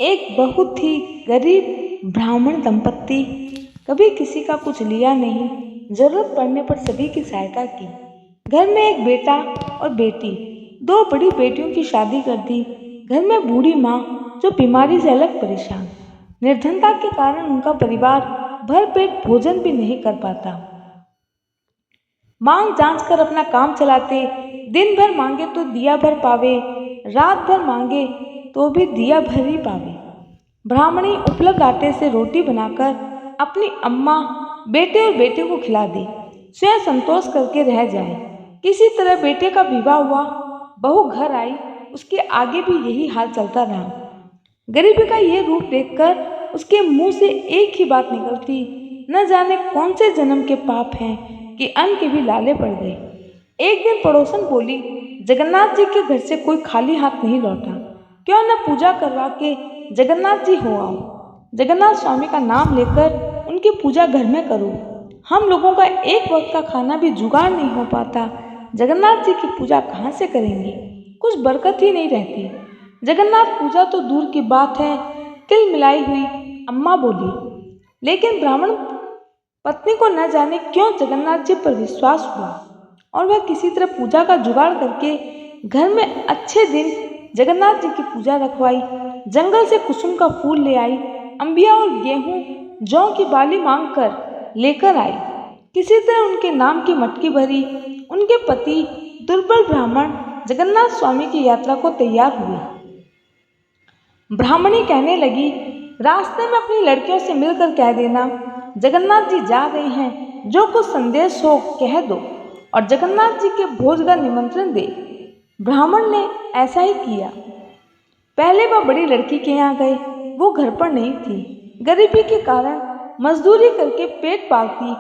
एक बहुत ही गरीब ब्राह्मण दंपत्ति कभी किसी का कुछ लिया नहीं, जरूरत पड़ने पर सभी की सहायता की। घर में एक बेटा और बेटी, दो बड़ी बेटियों की शादी कर दी। घर में बूढ़ी माँ जो बीमारी से अलग परेशान। निर्धनता के कारण उनका परिवार भर पेट भोजन भी नहीं कर पाता। मांग जांच कर अपना काम चलाते, दिन भर मांगे तो दिया भर पावे, रात भर मांगे तो भी दिया भर ही पावे। ब्राह्मणी उपलब्ध आटे से रोटी बनाकर अपनी अम्मा, बेटे और बेटे को खिला दे, स्वयं संतोष करके रह जाए। किसी तरह बेटे का विवाह हुआ, बहू घर आई, उसके आगे भी यही हाल चलता रहा। गरीबी का ये रूप देखकर उसके मुंह से एक ही बात निकलती, न जाने कौन से जन्म के पाप हैं कि अन्न के भी लाले पड़ गए। एक दिन पड़ोसन बोली, जगन्नाथ जी के घर से कोई खाली हाथ नहीं लौटा, क्यों न पूजा करवा के जगन्नाथ जी हो आओ। जगन्नाथ स्वामी का नाम लेकर उनकी पूजा घर में करो। हम लोगों का एक वक्त का खाना भी जुगाड़ नहीं हो पाता, जगन्नाथ जी की पूजा कहाँ से करेंगे, कुछ बरकत ही नहीं रहती। जगन्नाथ पूजा तो दूर की बात है, तिल मिलाई हुई अम्मा बोली। लेकिन ब्राह्मण पत्नी को न जाने क्यों जगन्नाथ जी पर विश्वास हुआ और वह किसी तरह पूजा का जुगाड़ करके घर में अच्छे दिन जगन्नाथ जी की पूजा रखवाई। जंगल से कुसुम का फूल ले आई, अंबिया और गेहूं जौ की बाली मांग कर लेकर आई। किसी तरह उनके नाम की मटकी भरी। उनके पति दुर्बल ब्राह्मण जगन्नाथ स्वामी की यात्रा को तैयार हुए। ब्राह्मणी कहने लगी, रास्ते में अपनी लड़कियों से मिलकर कह देना, जगन्नाथ जी जा रहे हैं, जो कुछ संदेश हो कह दो और जगन्नाथ जी के भोज का निमंत्रण दे। ब्राह्मण ने ऐसा ही किया। पहले वह बड़ी लड़की के यहाँ गए, वो घर पर नहीं थी। गरीबी के कारण मजदूरी करके पेट पालती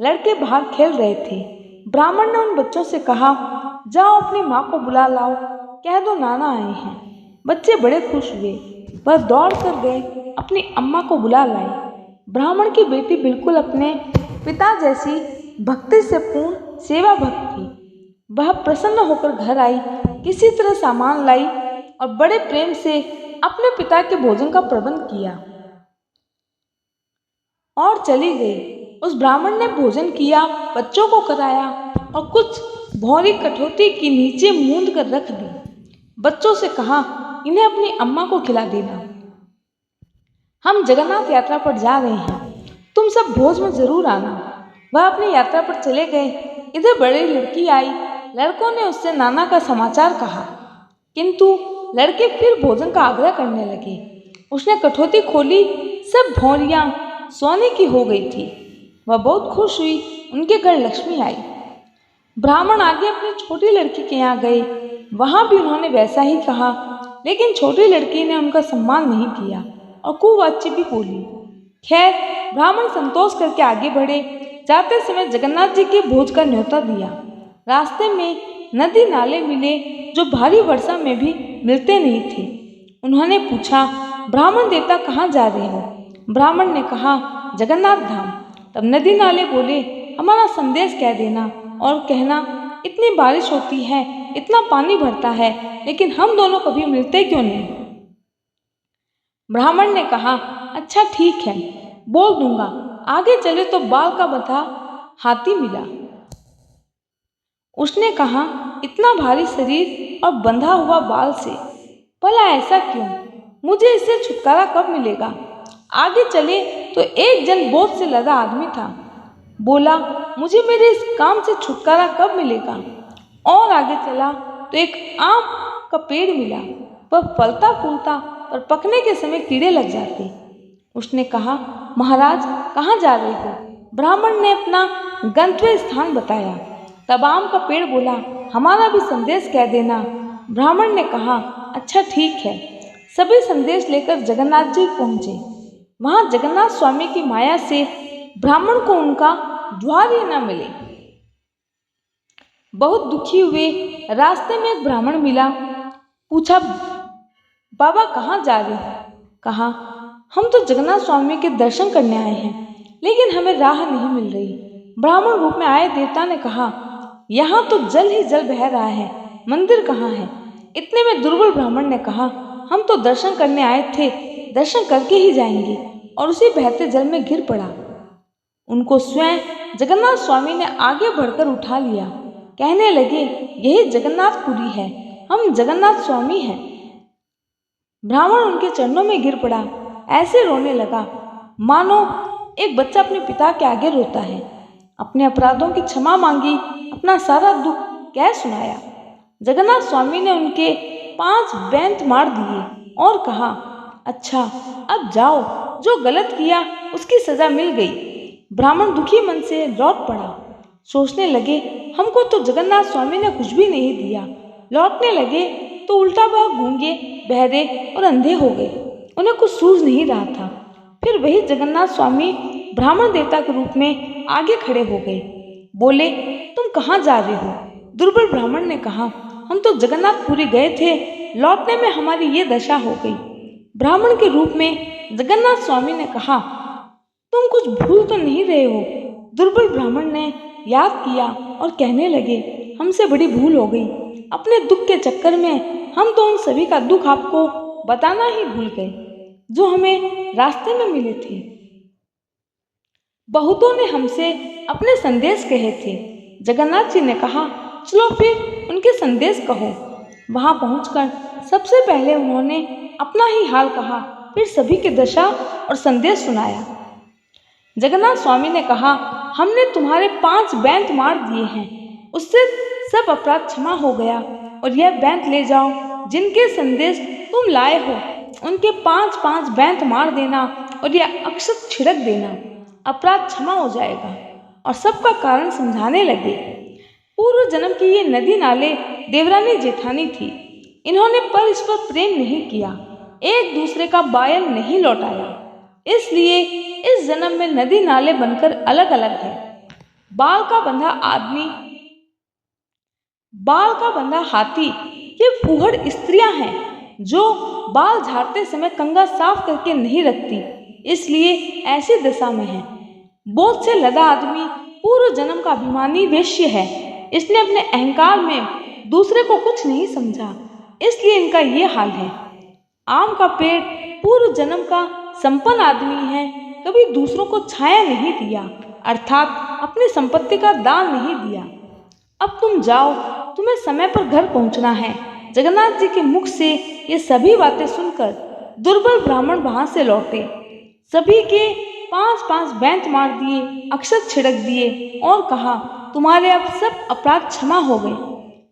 लड़के बाहर खेल रहे थे। ब्राह्मण ने उन बच्चों से कहा, जाओ अपनी माँ को बुला लाओ, कह दो नाना आए हैं। बच्चे बड़े खुश हुए, वह दौड़ कर गए, अपनी अम्मा को बुला लाए। ब्राह्मण की बेटी बिल्कुल अपने पिता जैसी भक्ति से पूर्ण सेवा भक्त थी। वह प्रसन्न होकर घर आई, किसी तरह सामान लाई और बड़े प्रेम से अपने पिता के भोजन का प्रबंध किया और चली गई। उस ब्राह्मण ने भोजन किया, बच्चों को कराया और कुछ भौरी कठौती की नीचे मूंद कर रख दी। बच्चों से कहा, इन्हें अपनी अम्मा को खिला देना, हम जगन्नाथ यात्रा पर जा रहे हैं, तुम सब भोज में जरूर आना। वह अपनी यात्रा पर चले गए। इधर बड़ी लड़की आई, लड़कों ने उससे नाना का समाचार कहा, किंतु लड़के फिर भोजन का आग्रह करने लगे। उसने कठौती खोली, सब भौरियां सोने की हो गई थी। वह बहुत खुश हुई, उनके घर लक्ष्मी आई। ब्राह्मण आगे अपनी छोटी लड़की के यहाँ गए, वहां भी उन्होंने वैसा ही कहा, लेकिन छोटी लड़की ने उनका सम्मान नहीं किया और कुवाच्य भी बोली। खैर, ब्राह्मण संतोष करके आगे बढ़े। जाते समय जगन्नाथ जी के भोज का न्योता दिया। रास्ते में नदी नाले मिले जो भारी वर्षा में भी मिलते नहीं थे। उन्होंने पूछा, ब्राह्मण देवता कहाँ जा रहे हो? ब्राह्मण ने कहा, जगन्नाथ धाम। तब नदी नाले बोले, हमारा संदेश कह देना और कहना, इतनी बारिश होती है, इतना पानी भरता है, लेकिन हम दोनों कभी मिलते क्यों नहीं? ब्राह्मण ने कहा, अच्छा ठीक है, बोल दूंगा। आगे चले तो बाल का बंधा हाथी मिला। उसने कहा, इतना भारी शरीर और बंधा हुआ बाल से, भला ऐसा क्यों? मुझे इससे छुटकारा कब मिलेगा? आगे चले तो एक जन बोझ से लदा आदमी था। बोला, मुझे मेरे इस काम से छुटकारा कब मिलेगा? और आगे चला तो एक आम का पेड़ मिला। वह फलता फूलता और पकने के समय कीड़े लग जाते। उसने कहा, महाराज कहाँ जा रहे हो? ब्राह्मण ने अपना गंतव्य स्थान बताया। तब आम का पेड़ बोला, हमारा भी संदेश कह देना। ब्राह्मण ने कहा, अच्छा ठीक है। सभी संदेश लेकर जगन्नाथ जी पहुँचे। वहाँ जगन्नाथ स्वामी की माया से ब्राह्मण को उनका द्वार ही न मिले। बहुत दुखी हुए। रास्ते में एक ब्राह्मण मिला। पूछा, बाबा कहाँ जा रहे हैं? कहा, हम तो जगन्नाथ स्वामी के दर्शन करने आए हैं, लेकिन हमें राह नहीं मिल रही। ब्राह्मण रूप में आए देवता ने कहा, यहाँ तो जल ही जल बह रहा है, मंदिर कहाँ है? इतने में दुर्बल ब्राह्मण ने कहा, हम तो दर्शन करने आए थे, दर्शन करके ही जाएंगे और उसी बहते जल में गिर पड़ा। उनको स्वयं जगन्नाथ स्वामी ने आगे बढ़कर उठा लिया। कहने लगे, यही जगन्नाथपुरी है, हम जगन्नाथ स्वामी हैं। ब्राह्मण उनके चरणों में गिर पड़ा, ऐसे रोने लगा मानो एक बच्चा अपने पिता के आगे रोता है। अपने अपराधों की क्षमा मांगी, अपना सारा दुख कह सुनाया। जगन्नाथ स्वामी ने उनके 5 बेंत मार दिए और कहा, अच्छा अब जाओ, जो गलत किया उसकी सजा मिल गई। ब्राह्मण दुखी मन से लौट पड़ा। सोचने लगे, हमको तो जगन्नाथ स्वामी ने कुछ भी नहीं दिया। लौटने लगे तो उल्टा वह गूंगे, बहरे और अंधे हो गए। उन्हें कुछ सूझ नहीं रहा था। फिर वही जगन्नाथ स्वामी ब्राह्मण देवता के रूप में आगे खड़े हो गए। बोले, तुम कहाँ जा रहे हो? दुर्बल ब्राह्मण ने कहा, हम तो जगन्नाथपुरी गए थे, लौटने में हमारी ये दशा हो गई। ब्राह्मण के रूप में जगन्नाथ स्वामी ने कहा, तुम कुछ भूल तो नहीं रहे हो? दुर्बल ब्राह्मण ने याद किया और कहने लगे, हमसे बड़ी भूल हो गई। अपने दुख के चक्कर में हम तो उन सभी का दुख आपको बताना ही भूल गए जो हमें रास्ते में मिले थे। बहुतों ने हमसे अपने संदेश कहे थे। जगन्नाथ जी ने कहा, चलो फिर उनके संदेश कहो। वहां पहुंचकर सबसे पहले उन्होंने अपना ही हाल कहा, फिर सभी की दशा और संदेश सुनाया। जगन्नाथ स्वामी ने कहा, हमने तुम्हारे 5 बेंत मार दिए हैं, उससे सब अपराध क्षमा हो गया। और यह बेंत ले जाओ, जिनके संदेश तुम लाए हो उनके 5-5 बेंत मार देना और यह अक्षत छिड़क देना, अपराध क्षमा हो जाएगा। और सबका कारण समझाने लगे। पूर्व जन्म की ये नदी नाले देवरानी जेठानी थी। इन्होंने परस्पर प्रेम नहीं किया, एक दूसरे का बायल नहीं लौटाया, इसलिए इस जन्म में नदी नाले बनकर अलग अलग है। बाल का बंधा हाथी, ये फूहड़ स्त्रियां हैं जो बाल झाड़ते समय कंघा साफ करके नहीं रखती, इसलिए ऐसी दशा में है। बोझ से लदा आदमी पूर्व जन्म का अभिमानी वेश्य है। इसने अपने अहंकार में दूसरे को कुछ नहीं समझा, इसलिए इनका ये हाल है। आम का पेड़ पूर्व जन्म का संपन्न आदमी है, कभी दूसरों को छाया नहीं दिया, अर्थात अपनी संपत्ति का दान नहीं दिया। अब तुम जाओ, तुम्हें समय पर घर पहुंचना है। जगन्नाथ जी के मुख से ये सभी बातें सुनकर दुर्बल ब्राह्मण वहां से लौटे। सभी के 5-5 बेंत मार दिए, अक्षत छिड़क दिए और कहा, तुम्हारे अब सब अपराध क्षमा हो गए।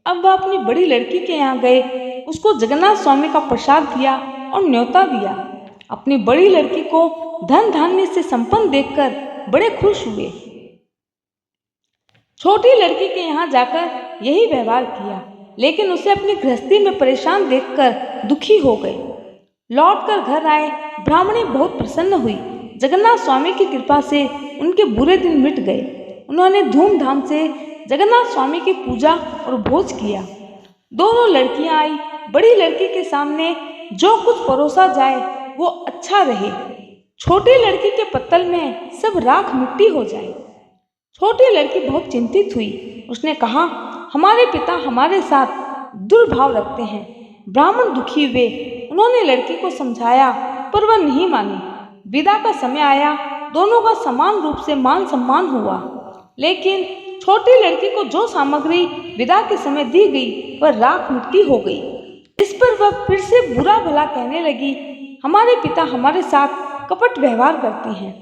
अब वह अपनी बड़ी लड़की के यहाँ गए, उसको जगन्नाथ स्वामी का प्रसाद दिया और न्योता दिया। अपनी बड़ी लड़की को धन धान्य से संपन्न देखकर बड़े खुश हुए। छोटी लड़की के यहाँ जाकर यही व्यवहार किया, लेकिन उसे अपनी गृहस्थी में परेशान देखकर दुखी हो गए। लौटकर घर आए, ब्राह्मणी बहुत प्रसन्न हुई। जगन्नाथ स्वामी की कृपा से उनके बुरे दिन मिट गए। उन्होंने धूमधाम से जगन्नाथ स्वामी की पूजा और भोज किया। दोनों लड़कियां आई। बड़ी लड़की के सामने जो कुछ परोसा जाए वो अच्छा रहे, छोटी लड़की के पत्तल में सब राख मिट्टी हो जाए। छोटी लड़की बहुत चिंतित हुई। उसने कहा, हमारे पिता हमारे साथ दुर्भाव रखते हैं। ब्राह्मण दुखी हुए। उन्होंने लड़की को समझाया, पर वह नहीं मानी। विदा का समय आया, दोनों का समान रूप से मान सम्मान हुआ, लेकिन छोटी लड़की को जो सामग्री विदा के समय दी गई वह राख मिट्टी हो गई। इस पर वह फिर से बुरा भला कहने लगी, हमारे पिता हमारे साथ कपट व्यवहार करते हैं।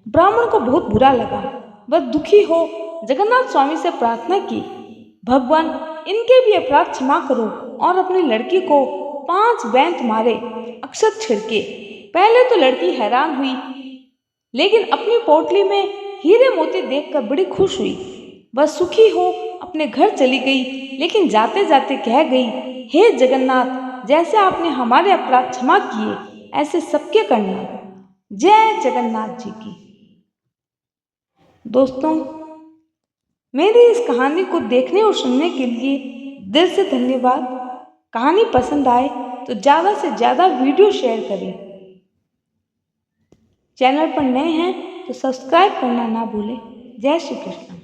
ब्राह्मण को बहुत बुरा लगा। वह दुखी हो जगन्नाथ स्वामी से प्रार्थना की, भगवान इनके भी अपराध क्षमा करो और अपनी लड़की को 5 बेंत मारे, अक्षत छिड़के। पहले तो लड़की हैरान हुई, लेकिन अपनी पोटली में हीरे मोती देखकर बड़ी खुश हुई। वह सुखी हो अपने घर चली गई, लेकिन जाते जाते कह गई, हे जगन्नाथ, जैसे आपने हमारे अपराध क्षमा किए ऐसे सबके करना। जय जगन्नाथ जी की। दोस्तों, मेरी इस कहानी को देखने और सुनने के लिए दिल से धन्यवाद। कहानी पसंद आए तो ज़्यादा से ज़्यादा वीडियो शेयर करें। चैनल पर नए हैं तो सब्सक्राइब करना ना भूलें। जय श्री कृष्ण।